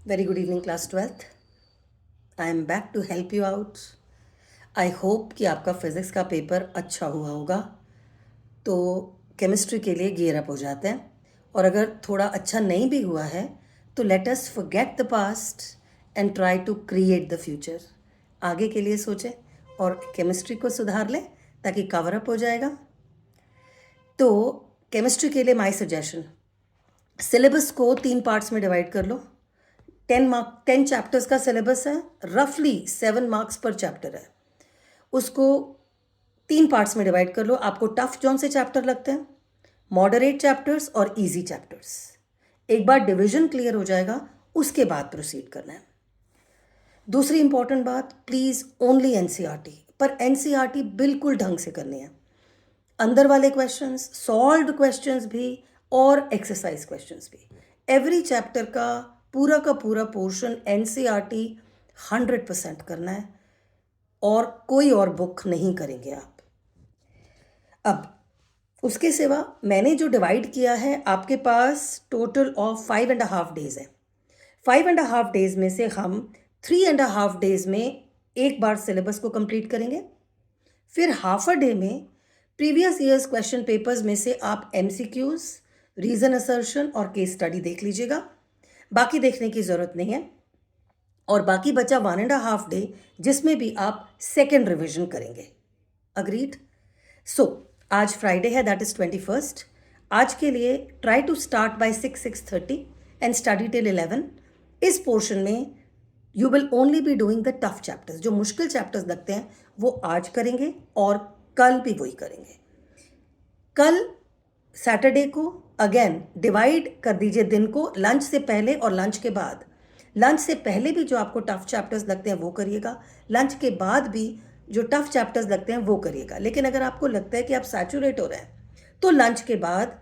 Very good evening, class 12th. I am back to help you out. I hope कि आपका physics का paper अच्छा हुआ होगा, तो केमिस्ट्री के लिए गियर अप हो जाते हैं। और अगर थोड़ा अच्छा नहीं भी हुआ है तो let us forget the past and try to create the future. आगे के लिए सोचें और केमिस्ट्री को सुधार लें ताकि कवर अप हो जाएगा। तो केमिस्ट्री के लिए माय सजेशन, सिलेबस को 3 पार्ट्स में डिवाइड कर लो। 10 चैप्टर्स का सिलेबस है, रफली 7 मार्क्स पर चैप्टर है। उसको 3 पार्ट्स में डिवाइड कर लो। आपको टफ कौन से चैप्टर लगते हैं, मॉडरेट चैप्टर्स और इजी चैप्टर्स। एक बार डिवीजन क्लियर हो जाएगा उसके बाद प्रोसीड करना है। दूसरी इंपॉर्टेंट बात, प्लीज़ ओनली एनसीईआरटी, पर एनसीईआरटी बिल्कुल ढंग से करनी है। अंदर वाले क्वेश्चंस, सॉल्व्ड क्वेश्चंस भी और एक्सरसाइज क्वेश्चंस भी। एवरी चैप्टर का पूरा पोर्शन एनसीईआरटी 100% करना है और कोई और बुक नहीं करेंगे आप। अब उसके सिवा मैंने जो डिवाइड किया है, आपके पास टोटल ऑफ 5.5 डेज है। 5.5 डेज में से हम 3.5 डेज में एक बार सिलेबस को कंप्लीट करेंगे। फिर हाफ अ डे में प्रीवियस ईयर्स क्वेश्चन पेपर्स में से आप एमसीक्यूज, रीजन असर्शन और केस स्टडी देख लीजिएगा। बाकी देखने की ज़रूरत नहीं है। और बाकी बचा 1.5 डे जिसमें भी आप सेकेंड रिविजन करेंगे। अग्रीड? सो आज फ्राइडे है, दैट इज 21st। आज के लिए try to start by 6:30 and study till 11। इस पोर्शन में you will only be doing the tough chapters. जो मुश्किल चैप्टर्स लगते हैं वो आज करेंगे और कल भी वही करेंगे। कल सैटरडे को अगेन डिवाइड कर दीजिए दिन को, लंच से पहले और लंच के बाद। लंच से पहले भी जो आपको टफ चैप्टर्स लगते हैं वो करिएगा, लंच के बाद भी जो टफ चैप्टर्स लगते हैं वो करिएगा। लेकिन अगर आपको लगता है कि आप सैचुरेट हो रहे हैं तो लंच के बाद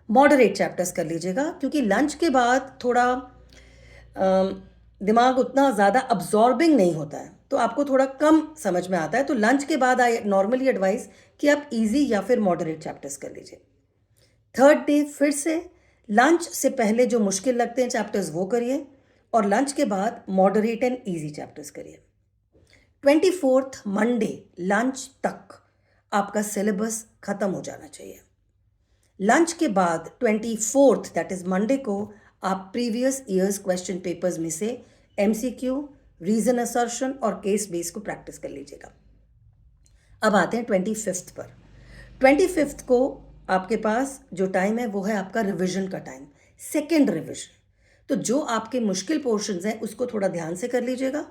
मॉडरेट चैप्टर्स कर लीजिएगा, क्योंकि लंच के बाद थोड़ा दिमाग उतना ज़्यादा अब्जॉर्बिंग नहीं होता है, तो आपको थोड़ा कम समझ में आता है। तो लंच के बाद आई नॉर्मली एडवाइस कि आप इजी या फिर मॉडरेट चैप्टर्स कर लीजिए। थर्ड डे फिर से लंच से पहले जो मुश्किल लगते हैं चैप्टर्स वो करिए और लंच के बाद मॉडरेट एंड इजी चैप्टर्स करिए। 24th मंडे लंच तक आपका सिलेबस खत्म हो जाना चाहिए। लंच के बाद 24th दैट इज मंडे को आप प्रीवियस ईयर्स क्वेश्चन पेपर्स में से एमसीक्यू, रीजन असर्शन और केस बेस को प्रैक्टिस कर लीजिएगा। अब आते हैं 25th पर। 25th को आपके पास जो टाइम है वो है आपका रिवीजन का टाइम, सेकेंड रिवीजन। तो जो आपके मुश्किल पोर्शंस हैं उसको थोड़ा ध्यान से कर लीजिएगा।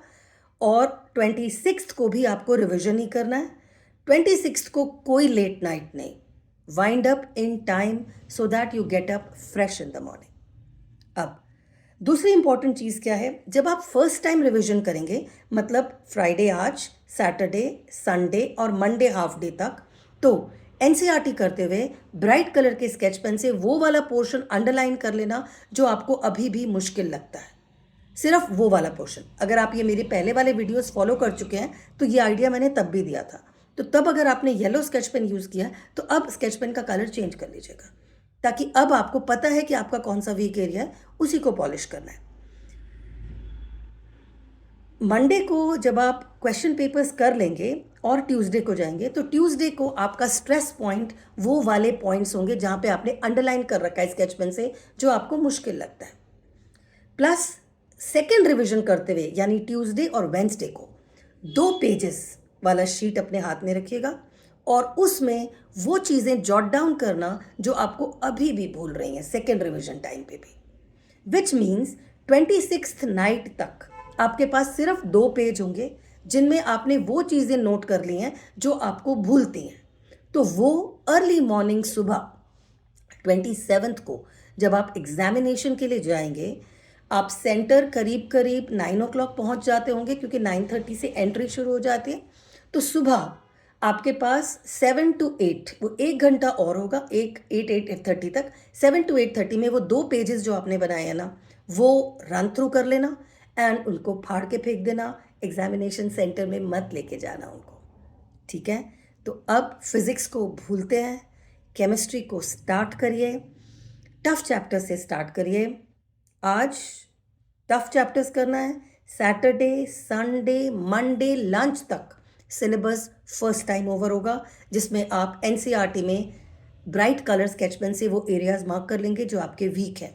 और 26th को भी आपको रिवीजन ही करना है। 26th को कोई लेट नाइट नहीं, wind up in time so that you get up fresh in the morning. अब दूसरी इंपॉर्टेंट चीज़ क्या है, जब आप फर्स्ट टाइम रिवीजन करेंगे, मतलब फ्राइडे आज, सैटरडे, संडे और मंडे हाफ डे तक, तो एनसीईआरटी करते हुए ब्राइट कलर के स्केच पेन से वो वाला पोर्शन अंडरलाइन कर लेना जो आपको अभी भी मुश्किल लगता है, सिर्फ वो वाला पोर्शन। अगर आप ये मेरे पहले वाले वीडियोस फॉलो कर चुके हैं तो ये आइडिया मैंने तब भी दिया था। तो तब अगर आपने येलो स्केच पेन यूज़ किया तो अब स्केच पेन का कलर चेंज कर लीजिएगा, ताकि अब आपको पता है कि आपका कौन सा वीक एरिया है, उसी को पॉलिश करना है। मंडे को जब आप क्वेश्चन पेपर्स कर लेंगे और ट्यूसडे को जाएंगे, तो ट्यूसडे को आपका स्ट्रेस पॉइंट वो वाले पॉइंट्स होंगे जहाँ पे आपने अंडरलाइन कर रखा है स्केच पेन से, जो आपको मुश्किल लगता है। प्लस सेकेंड रिवीजन करते हुए यानी ट्यूसडे और वेंसडे को 2 पेजेस वाला शीट अपने हाथ में रखिएगा और उसमें वो चीज़ें जॉट डाउन करना जो आपको अभी भी भूल रही हैं सेकेंड रिवीजन टाइम पे भी। विच मीन्स 26th नाइट तक आपके पास सिर्फ 2 पेज होंगे जिनमें आपने वो चीज़ें नोट कर ली हैं जो आपको भूलती हैं। तो वो अर्ली मॉर्निंग सुबह 27th को जब आप एग्जामिनेशन के लिए जाएंगे, आप सेंटर करीब करीब 9 o'clock पहुंच जाते होंगे, क्योंकि 9:30 से एंट्री शुरू हो जाती है। तो सुबह आपके पास 7 to 8 वो 1 घंटा और होगा, 8:30 तक। 7 to 8:30 में वो 2 पेजेस जो आपने बनाए हैं ना, वो रन थ्रू कर लेना एंड उनको फाड़ के फेंक देना। एग्जामिनेशन सेंटर में मत लेके जाना उनको, ठीक है? तो अब फिज़िक्स को भूलते हैं, केमिस्ट्री को स्टार्ट करिए, टफ चैप्टर से स्टार्ट करिए। आज टफ चैप्टर्स करना है। सैटरडे, संडे, मंडे लंच तक सिलेबस फर्स्ट टाइम ओवर होगा, जिसमें आप एनसीईआरटी में ब्राइट कलर स्केच पेन से वो एरियाज मार्क कर लेंगे जो आपके वीक है।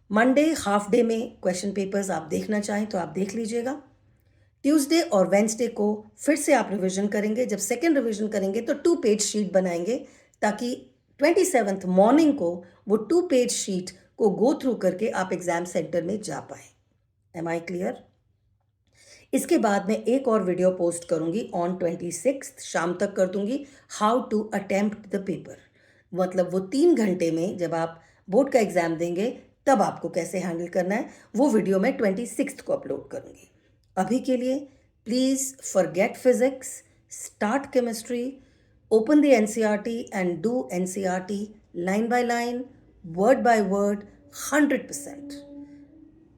मंडे हाफ डे में क्वेश्चन पेपर्स आप देखना चाहें तो आप देख लीजिएगा। ट्यूसडे और वेंसडे को फिर से आप रिवीजन करेंगे। जब सेकेंड रिवीजन करेंगे तो 2 पेज शीट बनाएंगे, ताकि 27th मॉर्निंग को वो 2 पेज शीट को गो थ्रू करके आप एग्जाम सेंटर में जा पाए। Am I clear? इसके बाद मैं एक और वीडियो पोस्ट करूंगी ऑन 26 शाम तक कर दूंगी, how to attempt the paper. मतलब वो 3 घंटे में जब आप बोर्ड का एग्जाम देंगे तब आपको कैसे हैंडल करना है, वो वीडियो मैं 26 को अपलोड करूंगी। अभी के लिए please forget physics, start chemistry, open the NCERT and do NCERT line by line, word by word, 100%।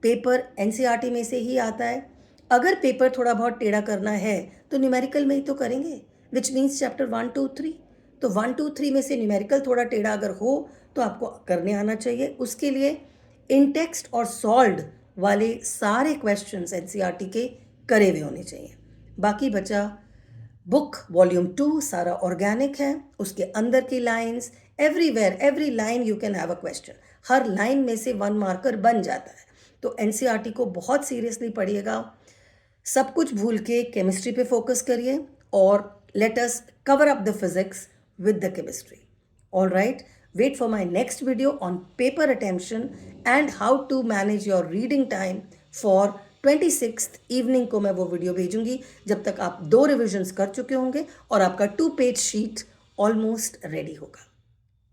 Paper NCERT में से ही आता है। अगर पेपर थोड़ा बहुत टेढ़ा करना है तो न्यूमेरिकल में ही तो करेंगे, विच मीन्स चैप्टर 1, 2, 3। तो 1, 2, 3 में से न्यूमेरिकल थोड़ा टेढ़ा अगर हो तो आपको करने आना चाहिए। उसके लिए इन टेक्स्ट और सॉल्व्ड वाले सारे क्वेश्चंस एनसीईआरटी के करे हुए होने चाहिए। बाकी बचा बुक वॉल्यूम 2, सारा ऑर्गेनिक है, उसके अंदर की lines, everywhere every line you can have a question. Her line में से 1 मार्कर बन जाता है। तो एनसीईआरटी को बहुत सीरियसली पढ़िएगा। सब कुछ भूल के केमिस्ट्री पे फोकस करिए और let us cover up the physics with the chemistry. All right, wait for my next video on paper attempting and how to manage your reading time for 26 evening को मैं वो वीडियो भेजूंगी, जब तक आप 2 रिविजन्स कर चुके होंगे और आपका 2 पेज शीट ऑलमोस्ट रेडी होगा।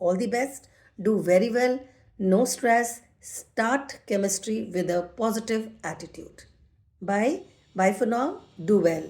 All the best, do very well, no stress, start chemistry with a positive attitude. Bye for now, do well.